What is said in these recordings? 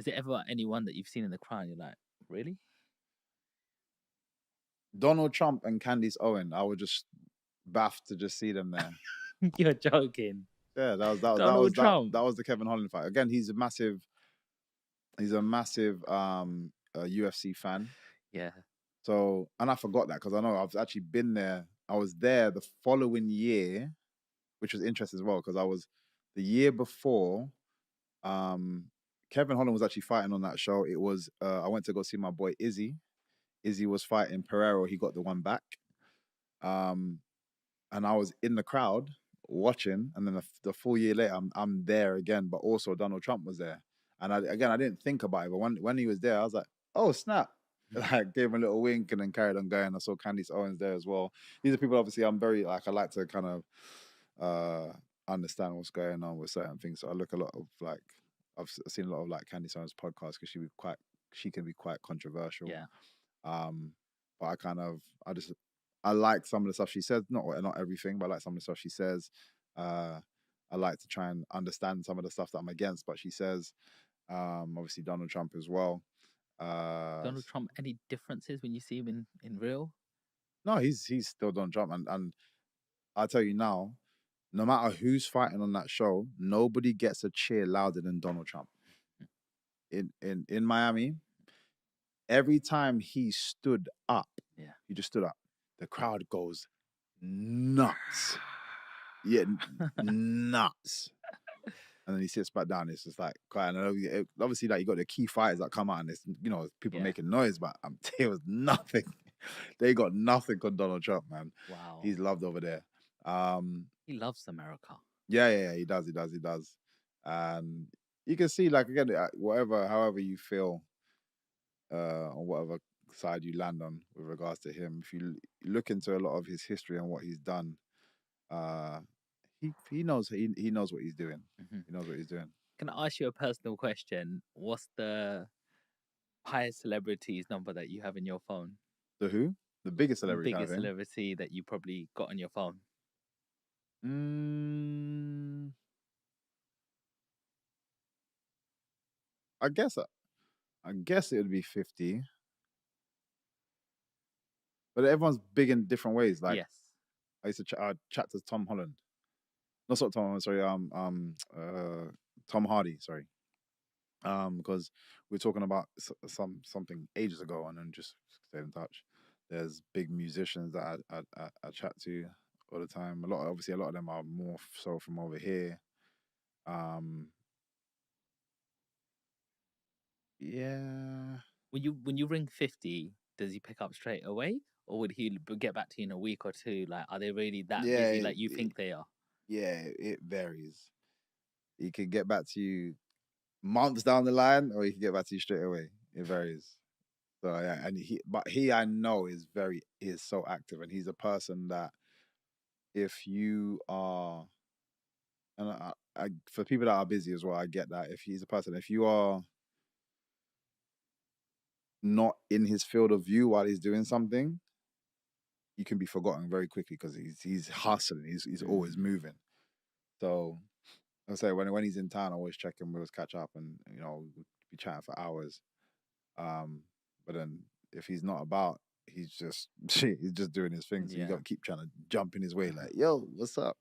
Is it ever anyone that you've seen in the crowd? You're like, really? Donald Trump and Candace Owen. I would just baff to just see them there. You're joking. Yeah, Donald Trump. that was the Kevin Holland fight. Again, he's a massive UFC fan. Yeah. So, and I forgot that because I know I've actually been there. I was there the following year, which was interesting as well because I was the year before. Kevin Holland was actually fighting on that show. It was I went to go see my boy Izzy. Izzy was fighting Pereiro. He got the one back. And I was in the crowd watching, and then the full year later, I'm there again. But also Donald Trump was there, and I didn't think about it, but when he was there, I was like, oh snap! Like gave him a little wink and then carried on going. I saw Candace Owens there as well. These are people obviously I'm very like I like to kind of understand what's going on with certain things. So I look a lot of like I've seen a lot of like Candace Owens podcasts because she can be quite controversial. Yeah. But I like some of the stuff she says. Not everything, but I like some of the stuff she says. I like to try and understand some of the stuff that I'm against, but she says. Obviously Donald Trump as well. Donald Trump, any differences when you see him in real? No, he's still Donald Trump, and I'll tell you now, no matter who's fighting on that show, nobody gets a cheer louder than Donald Trump. In Miami, every time he stood up, he just stood up. The crowd goes nuts. Yeah, nuts. And then he sits back down. It's just like quiet. And obviously, like you got the key fighters that come out, and it's people making noise, but there was nothing. They got nothing on Donald Trump, man. Wow, he's loved over there. He loves America. Yeah, he does. And you can see, like again, however you feel, on whatever side you land on with regards to him. If you look into a lot of his history and what he's done, he knows what he's doing. Mm-hmm. He knows what he's doing. Can I ask you a personal question? What's the highest celebrity's number that you have in your phone? The who? The biggest celebrity. Biggest celebrity that you probably got on your phone. I guess it would be 50. But everyone's big in different ways. Like, yes. I used to chat to Tom Holland. No, not Tom Holland. Sorry. Tom Hardy. Sorry. Because we were talking about something ages ago, and then just stayed in touch. There's big musicians that I chat to all the time. A lot of them are more so from over here. Yeah. When you ring 50, does he pick up straight away, or would he get back to you in a week or two? Like, are they really that busy like you think they are? Yeah, it varies. He could get back to you months down the line, or he can get back to you straight away. It varies. So yeah, and he I know is so active, and he's a person that if you are, and for people that are busy as well, I get that. If he's a person, if you are not in his field of view while he's doing something, you can be forgotten very quickly because he's hustling. He's always moving. So I say when he's in town, I always check him. We always catch up, and we'd be chatting for hours. But then if he's not about, he's just doing his thing. So you got to keep trying to jump in his way, like, yo, what's up?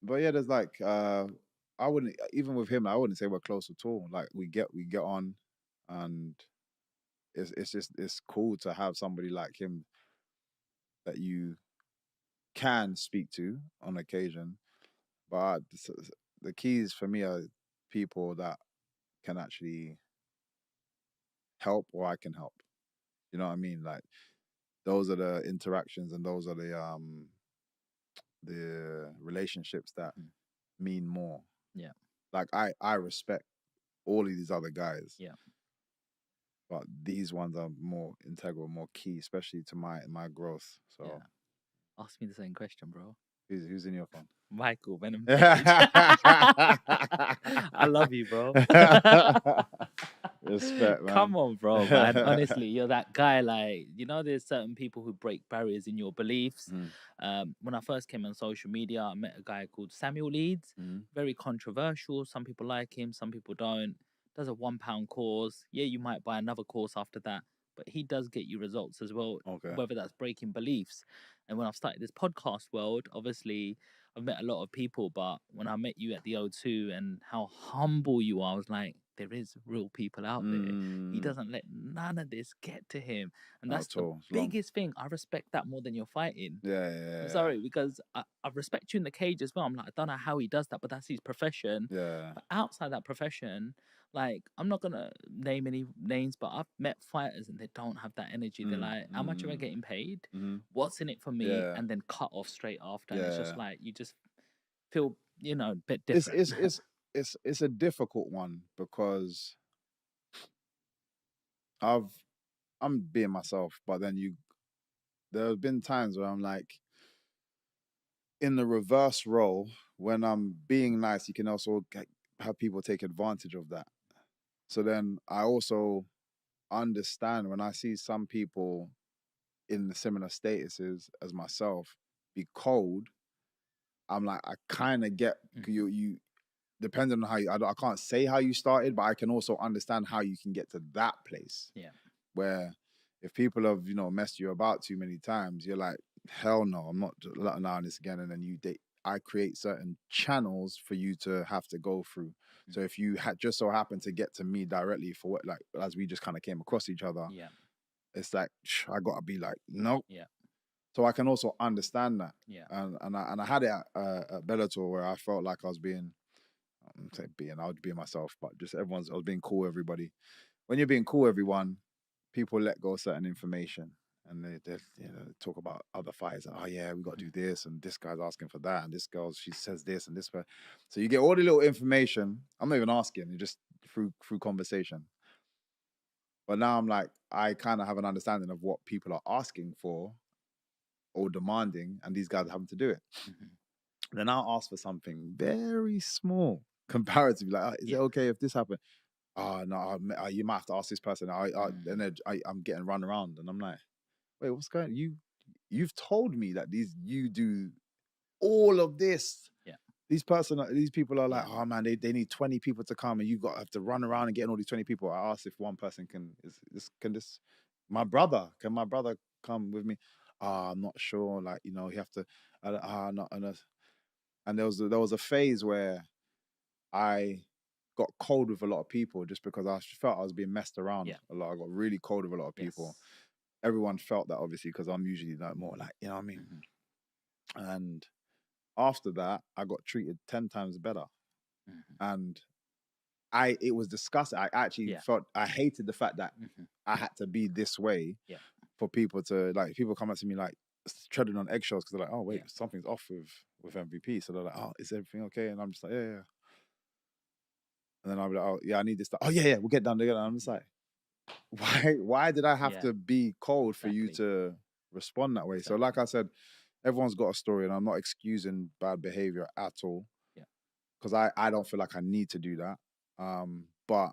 But yeah, there's like I wouldn't, even with him, I wouldn't say we're close at all. Like we get on, and it's cool to have somebody like him that you can speak to on occasion. But the keys for me are people that can actually help, or I can help. You know what I mean? Like those are the interactions, and those are the relationships that mean more. Yeah. Like I respect all of these other guys. Yeah. But these ones are more integral, more key, especially to my growth. So ask me the same question, bro. Who's in your phone? Michael Venom Page. I love you, bro. Yeah, Respect, man. Come on, bro, man. Honestly, you're that guy. Like, there's certain people who break barriers in your beliefs. When I first came on social media, I met a guy called Samuel Leeds. Very controversial. Some people like him, some people don't. Does a £1 course. Yeah, you might buy another course after that, but he does get you results as well. Okay. Whether that's breaking beliefs. And when I've started this podcast world, obviously I've met a lot of people, but when I met you at the O2 and how humble you are, I was like, there is real people out there. He doesn't let none of this get to him. And that's the biggest thing. I respect that more than you're fighting. Yeah. I'm sorry, because I respect you in the cage as well. I'm like, I don't know how he does that, but that's his profession. Yeah. But outside that profession, like, I'm not going to name any names, but I've met fighters and they don't have that energy. They're like, how much am I getting paid? What's in it for me? Yeah. And then cut off straight after. And it's just like, you just feel, a bit different. It's a difficult one because I'm being myself, but then there have been times where I'm like in the reverse role. When I'm being nice, you can also have people take advantage of that. So then I also understand when I see some people in the similar statuses as myself be cold. I'm like, I kind of get you depending on how I can't say how you started, but I can also understand how you can get to that place. Yeah. Where if people have, messed you about too many times, you're like, hell no, I'm not allowing this again. And then I create certain channels for you to have to go through. So if you had just so happened to get to me directly for what, like, as we just kind of came across each other, it's like, I gotta be like, nope. Yeah. So I can also understand that. Yeah. And I had it at Bellator where I felt like I was being, I would be myself, but just I was being cool with everybody. When you're being cool with everyone, people let go of certain information and they talk about other fights. Oh yeah, we got to do this, and this guy's asking for that, and this girl, she says this and this. So you get all the little information. I'm not even asking, you just through conversation. But now I'm like, I kind of have an understanding of what people are asking for or demanding, and these guys are having to do it. Then I'll ask for something very small comparatively. Like, is it okay if this happened? Oh no, you might have to ask this person. And then I'm getting run around, and I'm like, wait, what's going on? You've told me that you do all of this. Yeah. These people are like, oh man, they need 20 people to come, and you have to run around and get all these 20 people. I asked if one person can my brother come with me? I'm not sure. Like, you have to. And there was a phase where I got cold with a lot of people just because I felt I was being messed around a lot. I got really cold with a lot of people. Everyone felt that, obviously, because I'm usually like more like, you know what I mean? And after that, I got treated 10 times better. And it was disgusting. I actually felt, I hated the fact that I had to be this way for people to, like, people come up to me like treading on eggshells because they're like, oh wait, something's off with MVP. So they're like, oh, is everything okay? And I'm just like, yeah. And then I'll be like, oh yeah, I need this stuff. Oh yeah, we'll get done together. I'm just like, why did I have to be cold for you to respond that way? So like I said, everyone's got a story, and I'm not excusing bad behavior at all. Yeah. Because I don't feel like I need to do that. But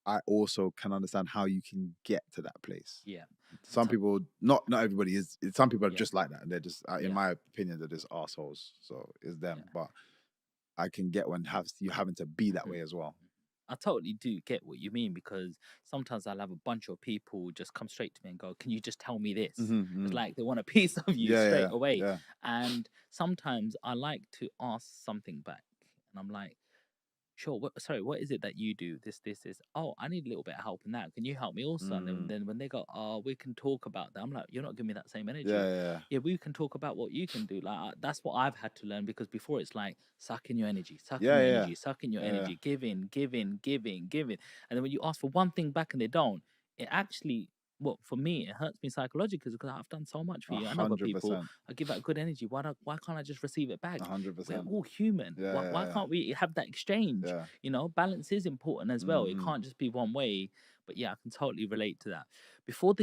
I also can understand how you can get to that place. Yeah. Some people, not everybody is. Some people are just like that, and they're just, in my opinion, they're just assholes. So it's them. But I can get when you having to be that way as well. I totally do get what you mean, because sometimes I'll have a bunch of people just come straight to me and go, can you just tell me this? It's like they want a piece of you straight away. Yeah. And sometimes I like to ask something back, and I'm like, sure, what is it that you do? This. Oh, I need a little bit of help in that. Can you help me also? And then when they go, oh, we can talk about that. I'm like, you're not giving me that same energy. Yeah, we can talk about what you can do. Like, that's what I've had to learn, because before it's like, suck in your energy, suck in your energy, give in. And then when you ask for one thing back and they don't, it actually, well, for me, it hurts me psychologically, because I've done so much for you. And other people, I give out good energy. Why can't I just receive it back? 100%. We're all human. Why can't we have that exchange? Balance is important as well. It can't just be one way. But yeah, I can totally relate to that. Before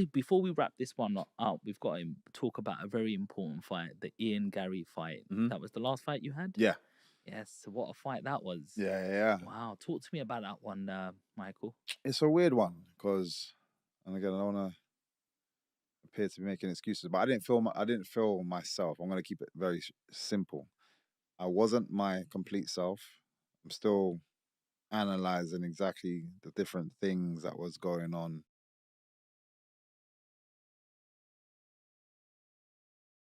we wrap this one up, we've got to talk about a very important fight, the Ian Gary fight. That was the last fight you had? Yeah. Yes, what a fight that was. Yeah, yeah. Wow, talk to me about that one, Michael. It's a weird one because, and again, I don't want to appear to be making excuses, but I didn't feel myself. I'm going to keep it very simple. I wasn't my complete self. I'm still analyzing exactly the different things that was going on